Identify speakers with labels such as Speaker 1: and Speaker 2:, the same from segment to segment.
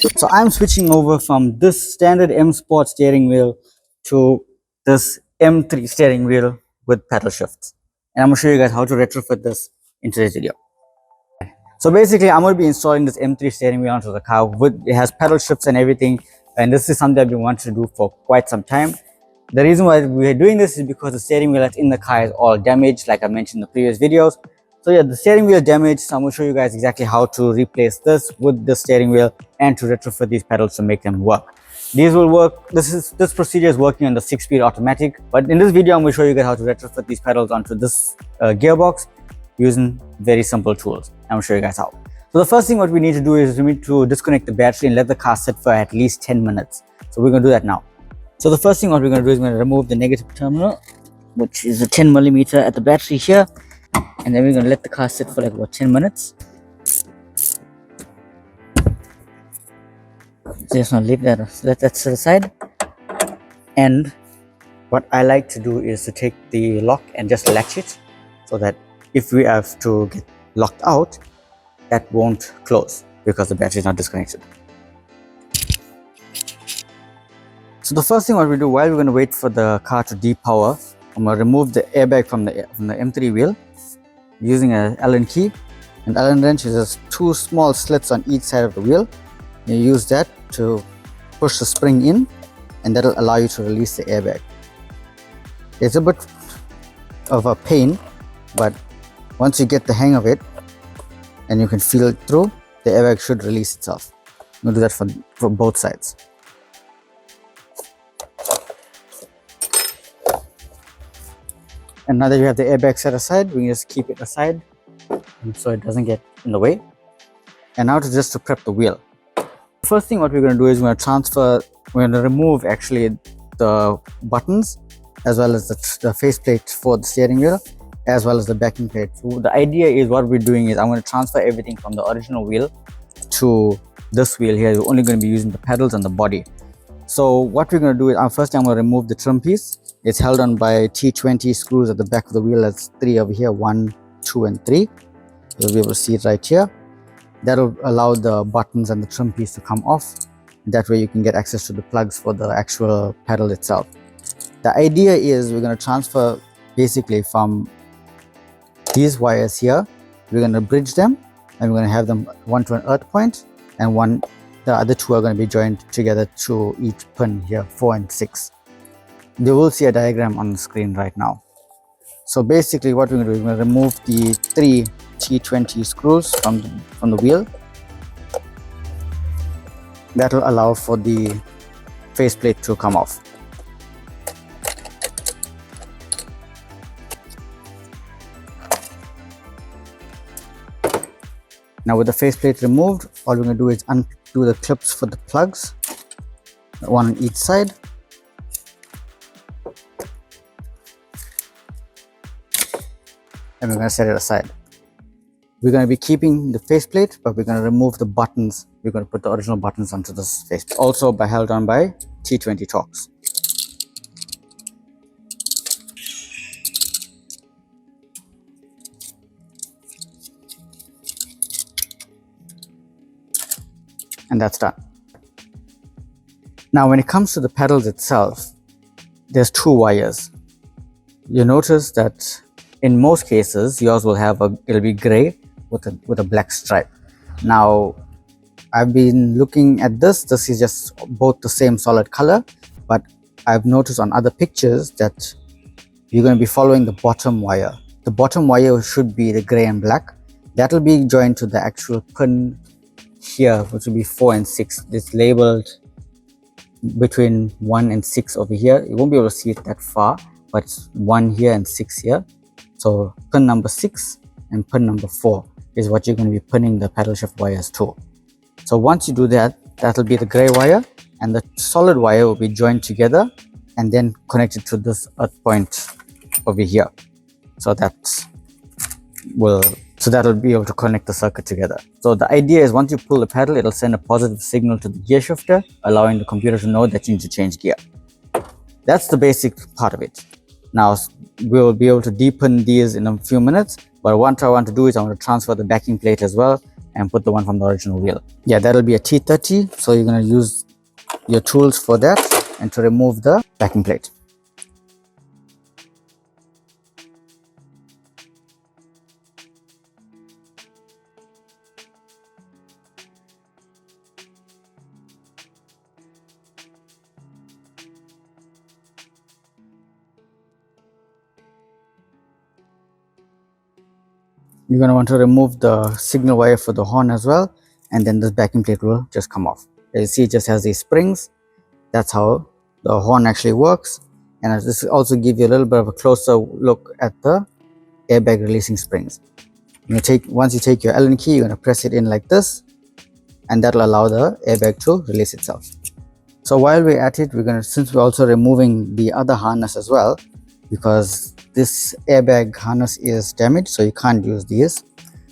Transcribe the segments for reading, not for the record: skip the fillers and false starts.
Speaker 1: So I'm switching over from this standard M Sport steering wheel to this M3 steering wheel with pedal shifts. And I'm going to show you guys how to retrofit this in today's video. So basically, I'm going to be installing this M3 steering wheel onto the car. It has pedal shifts and everything. And this is something I've been wanting to do for quite some time. The reason why we're doing this is because the steering wheel that's in the car is all damaged, like I mentioned in the previous videos. So yeah, the steering wheel is damaged. So I'm going to show you guys exactly how to replace this with the steering wheel and to retrofit these pedals to make them work. These will work. This procedure is working on the 6-speed automatic. But in this video, I'm going to show you guys how to retrofit these pedals onto this gearbox using very simple tools. I'm going to show you guys how. So the first thing what we need to do is we need to disconnect the battery and let the car sit for at least 10 minutes. So we're going to do that now. So the first thing what we're going to do is we're going to remove the negative terminal, which is a 10mm at the battery here. And then we're going to let the car sit for like about 10 minutes. So just want to leave that, let that sit aside. And what I like to do is to take the lock and just latch it so that if we have to get locked out, that won't close because the battery is not disconnected. So the first thing what we do while we're going to wait for the car to depower, I'm going to remove the airbag from the M3 wheel using an Allen key. And Allen wrench is just 2 small slits on each side of the wheel. You use that to push the spring in, and that will allow you to release the airbag. It's a bit of a pain, but once you get the hang of it and you can feel it through, the airbag should release itself. We'll do that for both sides. And now that you have the airbag set aside, we can just keep it aside so it doesn't get in the way. And now just to prep the wheel. First thing what we're going to do is we're going to remove actually the buttons as well as the faceplate for the steering wheel as well as the backing plate. So the idea is what we're doing is I'm going to transfer everything from the original wheel to this wheel here. We're only going to be using the pedals and the body. So what we're going to do is first I'm going to remove the trim piece. It's held on by T20 screws at the back of the wheel. That's 3 over here, 1, 2 and 3. You'll be able to see it right here. That'll allow the buttons and the trim piece to come off. That way you can get access to the plugs for the actual pedal itself. The idea is we're going to transfer basically from these wires here. We're going to bridge them and we're going to have them one to an earth point and the other 2 are going to be joined together to each pin here, 4 and 6. You will see a diagram on the screen right now. So basically what we're going to do is we're going to remove the 3 T20 screws from the wheel. That will allow for the faceplate to come off. Now with the faceplate removed, all we're going to do is undo the clips for the plugs, one on each side. And we're going to set it aside. We're going to be keeping the faceplate, but we're going to remove the buttons. We're going to put the original buttons onto this faceplate, also held on by T20 Torx. And that's done. Now when it comes to the pedals itself, there's 2 wires. You notice that in most cases yours will have it'll be gray with a black stripe. Now I've been looking at this is just both the same solid color, but I've noticed on other pictures that you're going to be following the bottom wire. The bottom wire should be the gray and black. That will be joined to the actual pin here, which will be 4 and 6. It's labeled between 1 and 6 over here. You won't be able to see it that far, but it's 1 here and 6 here. So pin number 6 and pin number 4 is what you're going to be pinning the pedal shift wires to. So once you do that, that'll be the gray wire, and the solid wire will be joined together and then connected to this earth point over here. So that'll be able to connect the circuit together. So the idea is once you pull the pedal, it'll send a positive signal to the gear shifter, allowing the computer to know that you need to change gear. That's the basic part of it. Now we'll be able to deepen these in a few minutes, but what I want to do is I want to transfer the backing plate as well and put the one from the original wheel. Yeah, that'll be a T30. So you're going to use your tools for that and to remove the backing plate. You're going to want to remove the signal wire for the horn as well, and then this backing plate will just come off. As you see, it just has these springs. That's how the horn actually works. And this will also give you a little bit of a closer look at the airbag releasing springs. Once you take your Allen key, you're going to press it in like this, and that will allow the airbag to release itself. So while we're at it, since we're also removing the other harness as well, because this airbag harness is damaged, so you can't use these.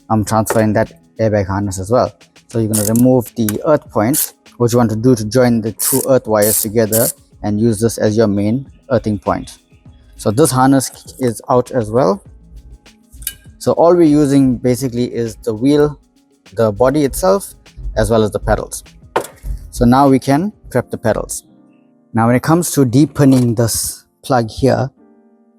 Speaker 1: I'm transferring that airbag harness as well. So you're going to remove the earth point, which you want to do to join the two earth wires together and use this as your main earthing point. So this harness is out as well. So all we're using basically is the wheel, the body itself, as well as the pedals. So now we can prep the pedals. Now when it comes to deepening this plug here,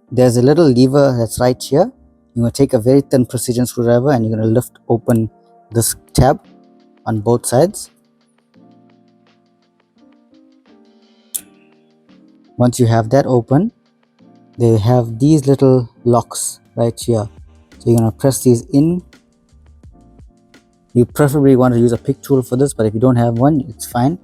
Speaker 1: there's a little lever that's right here. You're going to take a very thin precision screwdriver and you're going to lift open this tab on both sides. Once you have that open, they have these little locks right here. So you're going to press these in. You preferably want to use a pick tool for this, but if you don't have one, it's fine.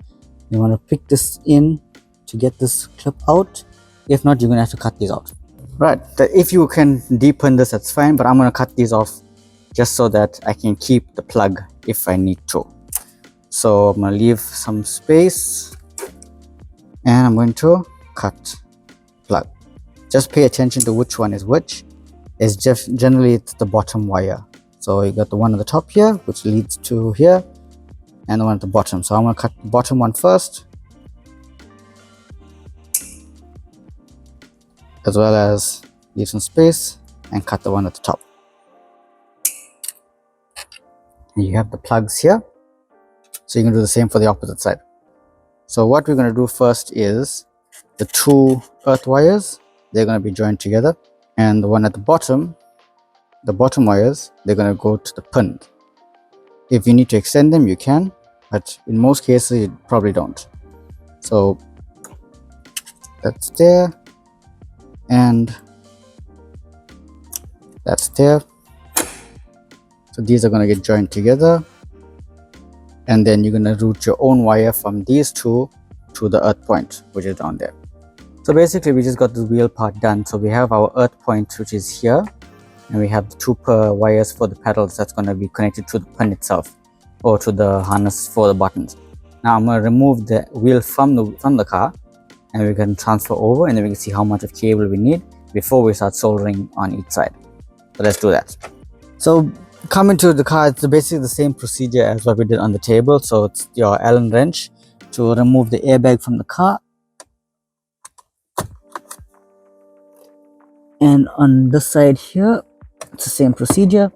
Speaker 1: You want to pick this in to get this clip out. If not, you're going to have to cut these out. Right, if you can deepen this, that's fine, but I'm going to cut these off just so that I can keep the plug if I need to. So I'm going to leave some space and I'm going to cut plug. Just pay attention to which one is which. It's just generally it's the bottom wire. So you got the one at the top here, which leads to here, and the one at the bottom. So I'm going to cut the bottom one first, as well as leave some space and cut the one at the top. And you have the plugs here. So you can do the same for the opposite side. So what we're going to do first is the two earth wires, they're going to be joined together, and the one at the bottom wires, they're going to go to the pin. If you need to extend them, you can, but in most cases you probably don't. So that's there, and that's there. So these are going to get joined together, and then you're going to route your own wire from these two to the earth point, which is down there. So basically we just got the wheel part done. So we have our earth point, which is here, and we have the two wires for the pedals that's going to be connected to the pin itself, or to the harness for the buttons. Now I'm going to remove the wheel from the car, and we can transfer over, and then we can see how much of cable we need before we start soldering on each side. So let's do that. So coming to the car, it's basically the same procedure as what we did on the table. So it's your Allen wrench to remove the airbag from the car, and on this side here it's the same procedure.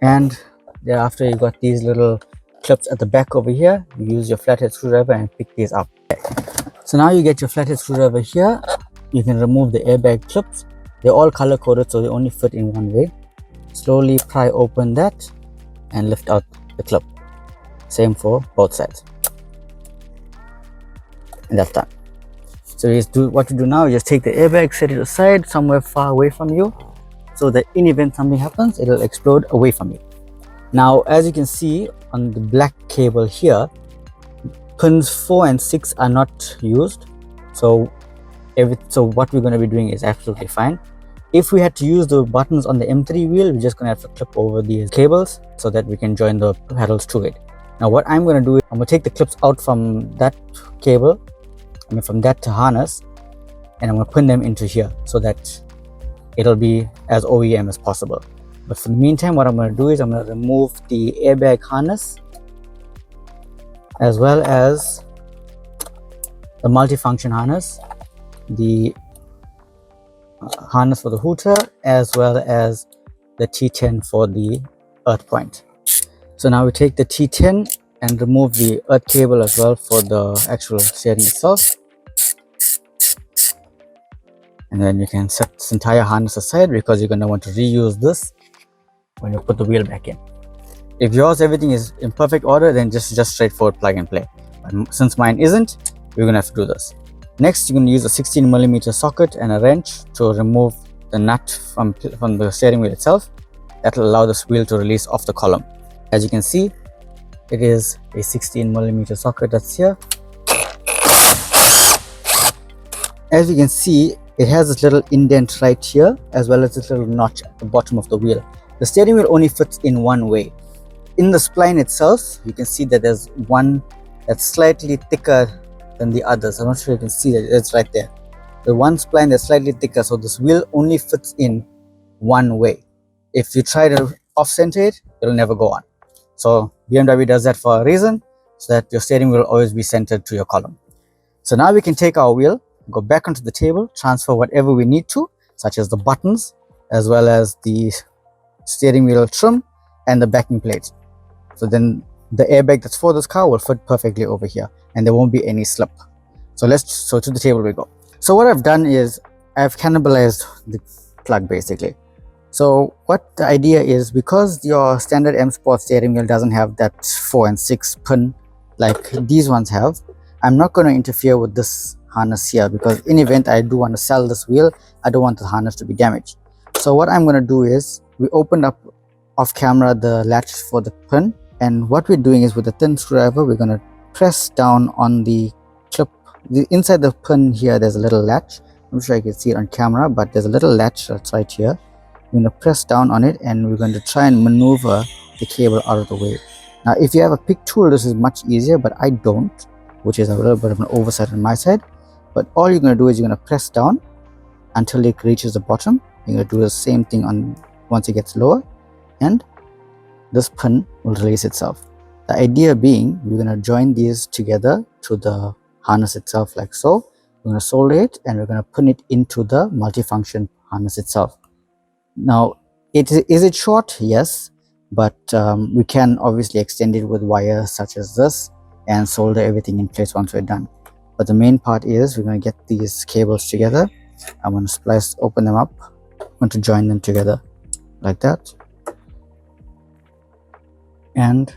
Speaker 1: And thereafter you got these little clips at the back over here. You use your flathead screwdriver and pick these up. So now you get your flathead screwdriver here. You can remove the airbag clips. They're all color coded, so they only fit in one way. Slowly pry open that and lift out the clip. Same for both sides. And that's done. So what you do now is just take the airbag, set it aside somewhere far away from you, so that in event something happens, it'll explode away from you. Now, as you can see on the black cable here, pins 4 and 6 are not used. So what we're going to be doing is absolutely fine. If we had to use the buttons on the M3 wheel, we're just going to have to clip over these cables so that we can join the pedals to it. Now what I'm going to do is I'm going to take the clips out from that cable, from that harness, and I'm going to pin them into here so that it'll be as OEM as possible. But for the meantime, what I'm going to do is I'm going to remove the airbag harness as well as the multifunction harness, the harness for the hooter as well as the T10 for the earth point. So now we take the T10 and remove the earth cable as well for the actual steering itself. And then you can set this entire harness aside because you're going to want to reuse this when you put the wheel back in. If yours everything is in perfect order, then just straightforward plug and play. But since mine isn't, we're going to have to do this. Next, you're going to use a 16mm socket and a wrench to remove the nut from the steering wheel itself. That will allow this wheel to release off the column. As you can see, it is a 16mm socket that's here. As you can see, it has this little indent right here as well as this little notch at the bottom of the wheel. The steering wheel only fits in one way. In the spline itself, you can see that there's one that's slightly thicker than the others. I'm not sure you can see that, it's right there. The one spline that's slightly thicker, so this wheel only fits in one way. If you try to off-center it, it'll never go on. So BMW does that for a reason, so that your steering wheel will always be centered to your column. So now we can take our wheel, go back onto the table, transfer whatever we need to, such as the buttons, as well as the steering wheel trim and the backing plate. So then the airbag that's for this car will fit perfectly over here and there won't be any slip. So to the table we go. So what I've done is I've cannibalized the plug basically. So what the idea is, because your standard M Sport steering wheel doesn't have that 4 and 6 pin like these ones have, I'm not going to interfere with this harness here, because in event I do want to sell this wheel, I don't want the harness to be damaged. So what I'm going to do is, we opened up off camera the latch for the pin, and what we're doing is with the thin screwdriver we're going to press down on the clip. Inside the pin here there's a little latch. I'm sure you can see it on camera, but there's a little latch that's right here. We're going to press down on it and we're going to try and maneuver the cable out of the way. Now if you have a pick tool, this is much easier, but I don't, which is a little bit of an oversight on my side. But all you're going to do is you're going to press down until it reaches the bottom. You're going to do the same thing on once it gets lower, and this pin will release itself. The idea being, we're going to join these together to the harness itself like so. We're going to solder it and we're going to put it into the multifunction harness itself. Now, is it short? Yes, but we can obviously extend it with wires such as this and solder everything in place once we're done. But the main part is we're going to get these cables together. I'm going to open them up. I'm going to join them together like that. And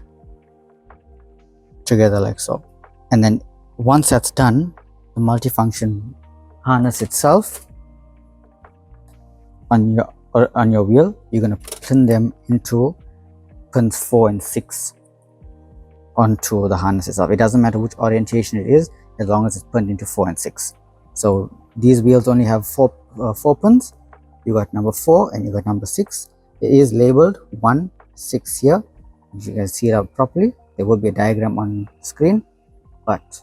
Speaker 1: together like so. And then once that's done, the multifunction harness itself on your wheel, you're going to pin them into pins 4 and 6 onto the harness itself. It doesn't matter which orientation it is, as long as it's pinned into 4 and 6. So these wheels only have four pins. You got number 4 and you got number 6. It is labeled 1, 6 here. If you can see it out properly, there will be a diagram on screen, but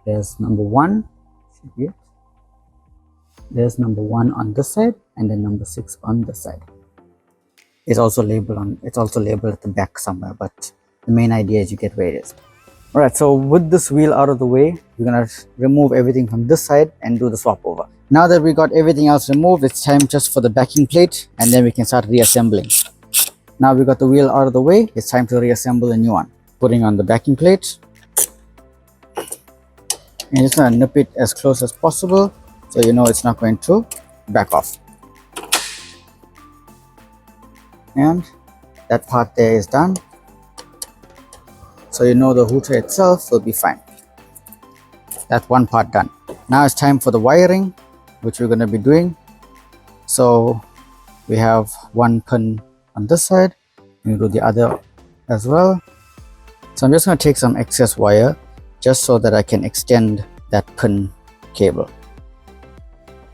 Speaker 1: there's number 1. There's number 1 on this side and then number 6 on this side. It's also labeled at the back somewhere, but the main idea is you get where it is. Alright, so with this wheel out of the way, we're gonna remove everything from this side and do the swap over. Now that we got everything else removed, it's time just for the backing plate and then we can start reassembling. Now we got the wheel out of the way, it's time to reassemble a new one. Putting on the backing plate. And just gonna nip it as close as possible so you know it's not going to back off. And that part there is done. So you know the hooter itself will be fine. That's one part done. Now it's time for the wiring, which we're going to be doing. So we have one pin on this side, we do the other as well. So I'm just going to take some excess wire just so that I can extend that pin cable.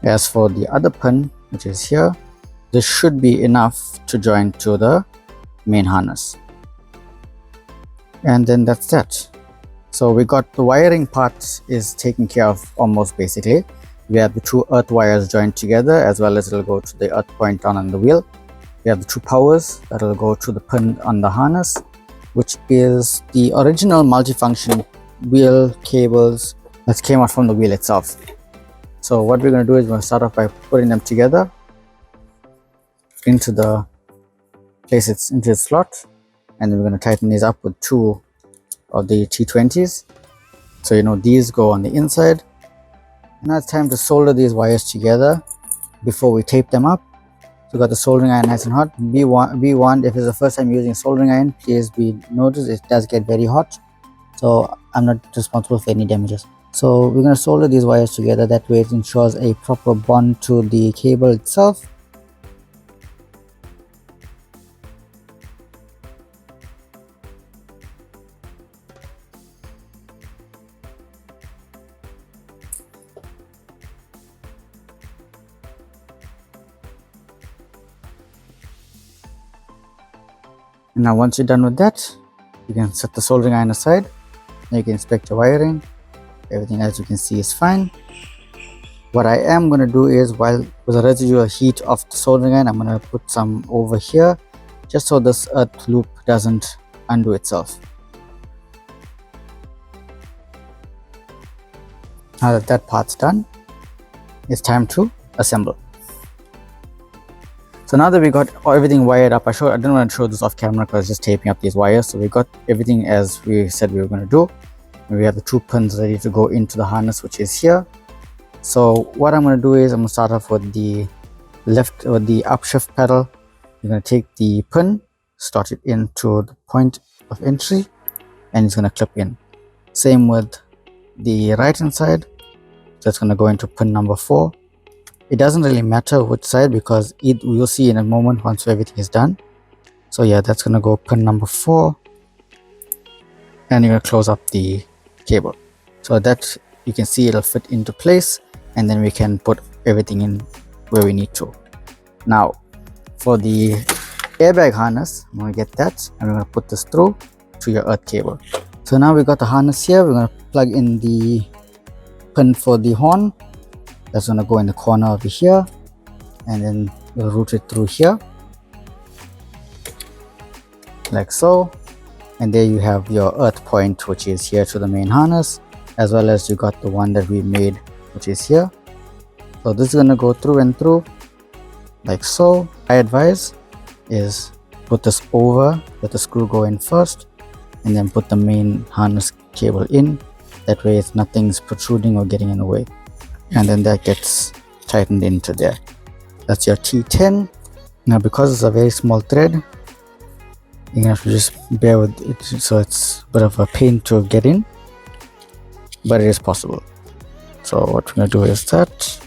Speaker 1: As for the other pin, which is here, this should be enough to join to the main harness. And then that's that. So we got the wiring part is taken care of almost basically. We have the 2 earth wires joined together, as well as it'll go to the earth point down on the wheel. We have the 2 powers that will go to the pin on the harness, which is the original multifunction wheel cables that came out from the wheel itself. So what we're going to do is we're going to start off by putting them together into the place into its slot, and then we're going to tighten these up with 2 of the T20s. So you know these go on the inside. Now it's time to solder these wires together before we tape them up. So we got the soldering iron nice and hot. Be warned, if it's the first time using a soldering iron, please be noticed it does get very hot. So I'm not responsible for any damages. So we're going to solder these wires together. That way it ensures a proper bond to the cable itself. And now once you're done with that, you can set the soldering iron aside. Now you can inspect your wiring. Everything else you can see is fine. What I am going to do is, while with the residual heat of the soldering iron, I'm going to put some over here just so this earth loop doesn't undo itself. Now that that part's done, it's time to assemble. So now that we got everything wired up, I didn't want to show this off camera because just taping up these wires. So we got everything as we said we were going to do. And we have the 2 pins ready to go into the harness, which is here. So what I'm going to do is I'm going to start off with the left or the upshift pedal. You're going to take the pin, slot it into the point of entry, and it's going to clip in. Same with the right hand side. So it's going to go into pin number 4. It doesn't really matter which side because you'll see in a moment once everything is done. So yeah, that's going to go pin number 4, and you're going to close up the cable so that you can see it'll fit into place, and then we can put everything in where we need to. Now for the airbag harness, I'm going to get that and we're going to put this through to your earth cable. So now we got the harness here. We're going to plug in the pin for the horn. That's going to go in the corner over here, and then we'll route it through here like so. And there you have your earth point, which is here to the main harness, as well as you got the one that we made, which is here. So this is going to go through and through like so. I advise is put this over, let the screw go in first, and then put the main harness cable in. That way nothing's protruding or getting in the way. And then that gets tightened into there. That's your T10. Now because it's a very small thread, you're gonna have to just bear with it, so it's a bit of a pain to get in, but it is possible. So what we're gonna do is that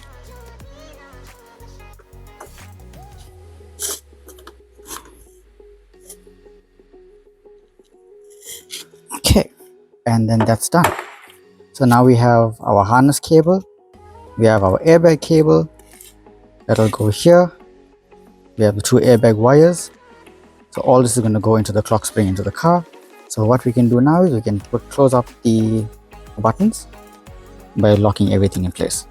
Speaker 1: okay, and then that's done. So now we have our harness cable, we have our airbag cable that'll go here, we have the 2 airbag wires. So all this is going to go into the clock spring into the car. So what we can do now is we can close up the buttons by locking everything in place.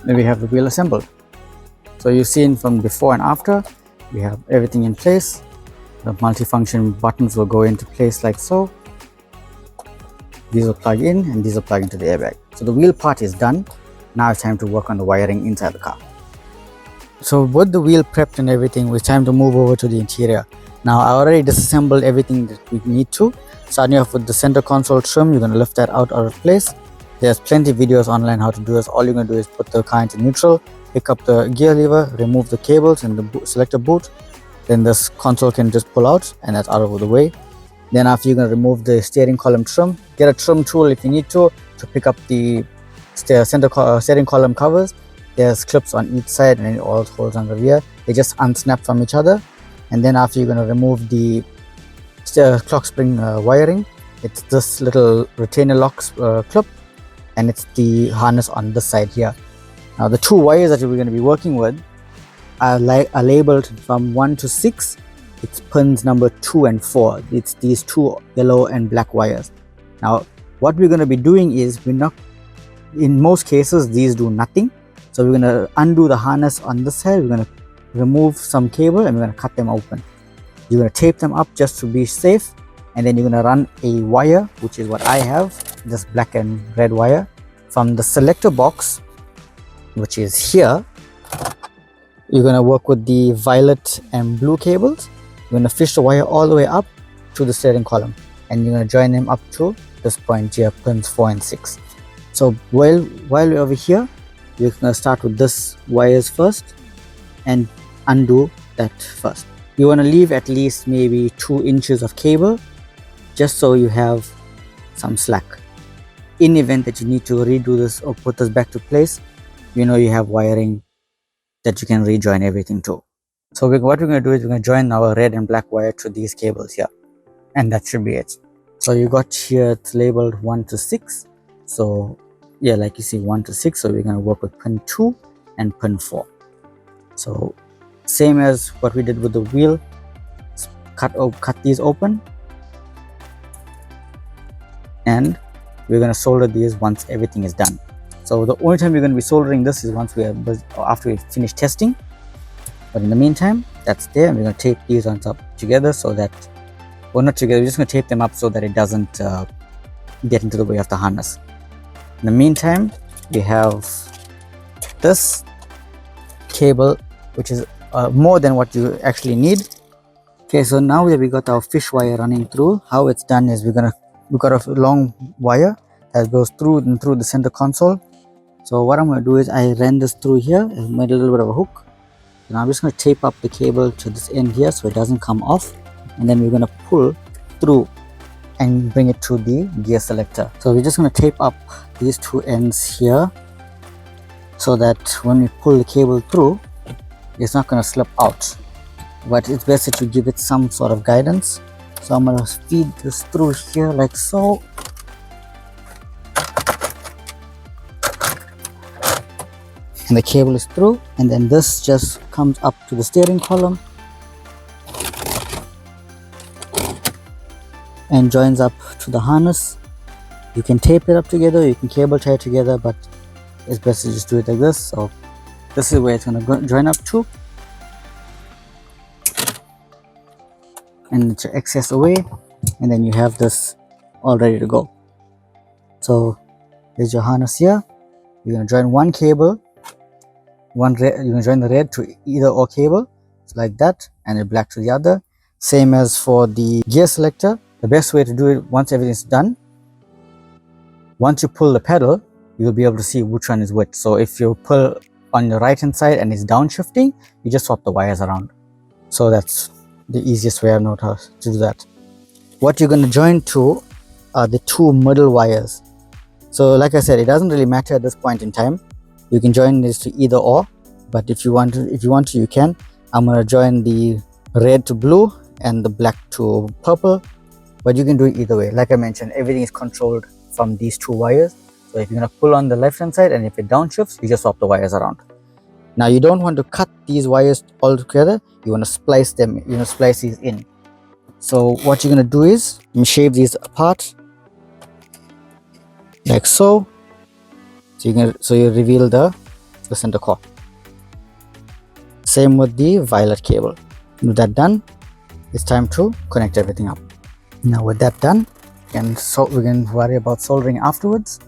Speaker 1: Then we have the wheel assembled. So you've seen from before and after, we have everything in place. The multifunction buttons will go into place like so. These will plug in and these will plug into the airbag. So the wheel part is done. Now it's time to work on the wiring inside the car. So with the wheel prepped and everything, it's time to move over to the interior. Now I already disassembled everything that we need to. Starting off with the center console trim, you're going to lift that out of place. There's plenty of videos online how to do this. All you're going to do is put the car into neutral, pick up the gear lever, remove the cables and select a boot. Then this console can just pull out and that's out of the way. Then after, you're going to remove the steering column trim. Get a trim tool if you need to pick up the steering column covers. There's clips on each side and it all holds on the rear. They just unsnap from each other. And then after, you're going to remove the clock spring wiring. It's this little retainer locks clip, and it's the harness on this side here. Now the 2 wires that we're going to be working with are labeled from 1 to 6. It's pins number 2 and 4. It's these 2 yellow and black wires. Now what we're going to be doing is, in most cases these do nothing. So we're going to undo the harness on this side. We're going to remove some cable and we're going to cut them open. You're going to tape them up just to be safe, and then you're going to run a wire, which is what I have, this black and red wire, from the selector box, which is here. You're going to work with the violet and blue cables. You're going to fish the wire all the way up to the steering column, and you're going to join them up to this point here, pins 4 and 6. So while we're over here, you're going to start with this wires first and undo that first. You want to leave at least maybe 2 inches of cable, just so you have some slack. In event that you need to redo this or put this back to place, you know you have wiring that you can rejoin everything to. So what we're going to do is we're going to join our red and black wire to these cables here, and that should be it. So you got here, it's labeled 1 to 6. So yeah, like you see, 1 to 6. So we're going to work with pin 2 and pin 4. So same as what we did with the wheel, cut these open, and we're going to solder these once everything is done. So the only time we're going to be soldering this is once after we finish testing. But in the meantime, that's there, and we're going to tape these on top together, so that, well, not together, we're just going to tape them up so that it doesn't get into the way of the harness. In the meantime, we have this cable, which is more than what you actually need. Okay, so now that we got our fish wire running through, how it's done is we've got a long wire that goes through and through the center console. So what I'm going to do is I ran this through here and made a little bit of a hook. And I'm just going to tape up the cable to this end here so it doesn't come off, and then we're going to pull through and bring it to the gear selector. So we're just going to tape up these 2 ends here so that when we pull the cable through, it's not going to slip out, but it's best that you give it some sort of guidance. So I'm going to feed this through here like so. And the cable is through, and then this just comes up to the steering column and joins up to the harness. You can tape it up together, you can cable tie it together, but it's best to just do it like this. So this is where it's going to join up to, and it's your excess away, and then you have this all ready to go. So here's your harness here. You're going to join one cable, you're going to join the red to either or cable, so like that, and the black to the other. Same as for the gear selector. The best way to do it, once everything's done, once you pull the pedal, you'll be able to see which one is which. So if you pull on the right hand side and it's downshifting, you just swap the wires around. So that's the easiest way I know how to do that. What you're going to join to are the 2 middle wires. So like I said, it doesn't really matter at this point in time. You can join this to either or, but if you want to, you can. I'm going to join the red to blue and the black to purple, but you can do it either way. Like I mentioned, everything is controlled from these 2 wires. So if you're going to pull on the left hand side and if it downshifts, you just swap the wires around. Now you don't want to cut these wires all together. You want to splice them, splice these in. So what you're going to do is you shave these apart like so. So you reveal the center core. Same with the violet cable. With that done, it's time to connect everything up. Now with that done, we can worry about soldering afterwards.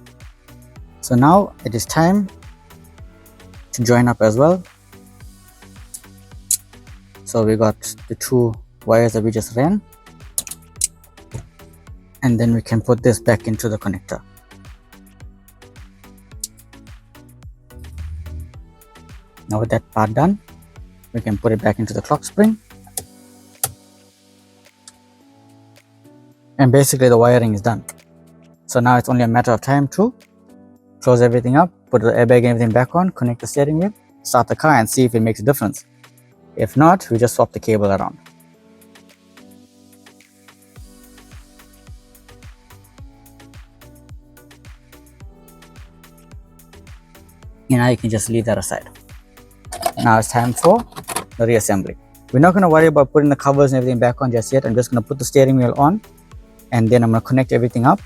Speaker 1: So now it is time to join up as well. So we got the 2 wires that we just ran, and then we can put this back into the connector. Now with that part done, we can put it back into the clock spring, and basically the wiring is done. So now it's only a matter of time to close everything up, put the airbag and everything back on, connect the steering wheel, start the car and see if it makes a difference. If not, we just swap the cable around. And now you can just leave that aside. Now it's time for the reassembly. We're not going to worry about putting the covers and everything back on just yet. I'm just going to put the steering wheel on, and then I'm going to connect everything up,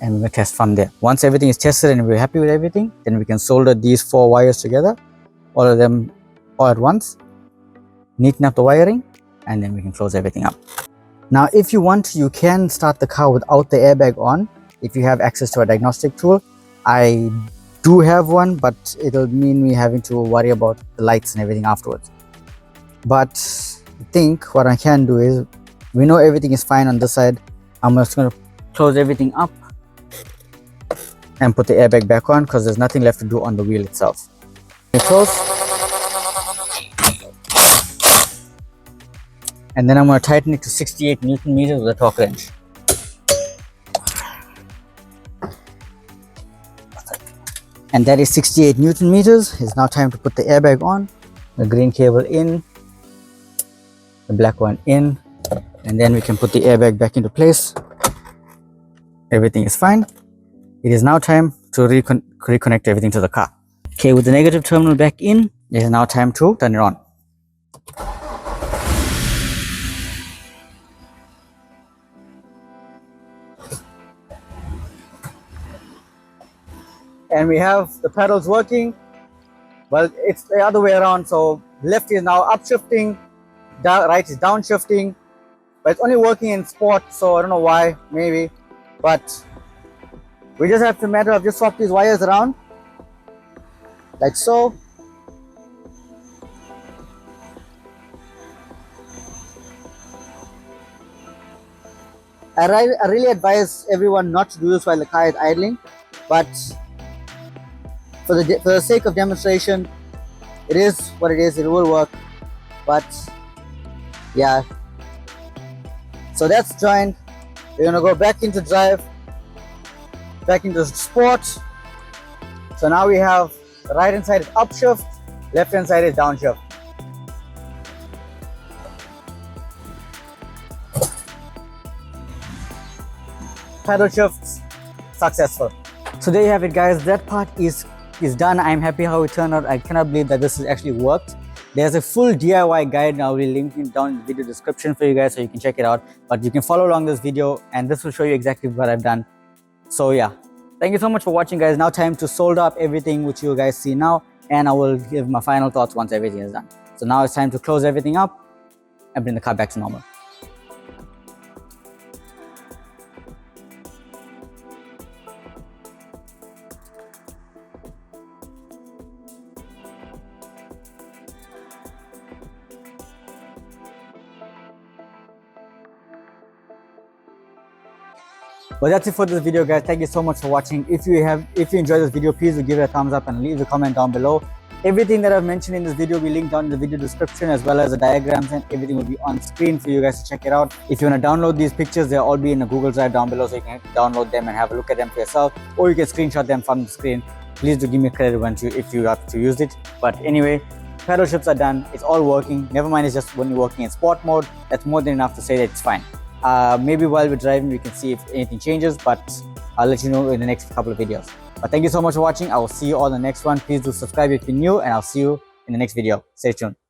Speaker 1: and we're going to test from there. Once everything is tested and we're happy with everything, then we can solder these 4 wires together, all of them all at once, neaten up the wiring, and then we can close everything up. Now if you want, you can start the car without the airbag on if you have access to a diagnostic tool. I do have one, but it'll mean me having to worry about the lights and everything afterwards. But I think what I can do is, we know everything is fine on this side. I'm just going to close everything up and put the airbag back on, because there's nothing left to do on the wheel itself. Close. And then I'm going to tighten it to 68 Newton meters with a torque wrench. And that is 68 Newton meters. It's now time to put the airbag on. The green cable in, the black one in, and then we can put the airbag back into place. Everything is fine. It is now time to reconnect everything to the car. Okay, with the negative terminal back in, it is now time to turn it on. And we have the pedals working. Well, it's the other way around. So left is now upshifting, right is downshifting, but it's only working in sport. So I don't know why, maybe, but we just have to matter of just swap these wires around like so. I really advise everyone not to do this while the car is idling, but for the sake of demonstration, it is what it is. It will work, but yeah. So that's joined. We're gonna go back into drive, back into sport. So now we have the right hand side is upshift, left hand side is downshift. Pedal shifts successful. So there you have it, guys. That part is done. I'm happy how it turned out. I cannot believe that this has actually worked. There's a full DIY guide, and I'll be linking it down in the video description for you guys so you can check it out. But you can follow along this video, and this will show you exactly what I've done. So yeah, thank you so much for watching, guys. Now time to solder up everything which you guys see now, and I will give my final thoughts once everything is done. So now it's time to close everything up and bring the car back to normal. Well, that's it for this video, guys. Thank you so much for watching. If you enjoyed this video, please do give it a thumbs up and leave a comment down below. Everything that I've mentioned in this video will be linked down in the video description, as well as the diagrams, and everything will be on screen for you guys to check it out. If you want to download these pictures, they'll all be in a Google Drive down below, so you can download them and have a look at them for yourself, or you can screenshot them from the screen. Please do give me credit if you have to use it. But anyway, pedal shifts are done. It's all working. Never mind, it's just when you're working in sport mode. That's more than enough to say that it's fine. Maybe while we're driving we can see if anything changes, but I'll let you know in the next couple of videos. But thank you so much for watching. I will see you all in the next one. Please do subscribe if you're new, and I'll see you in the next video. Stay tuned.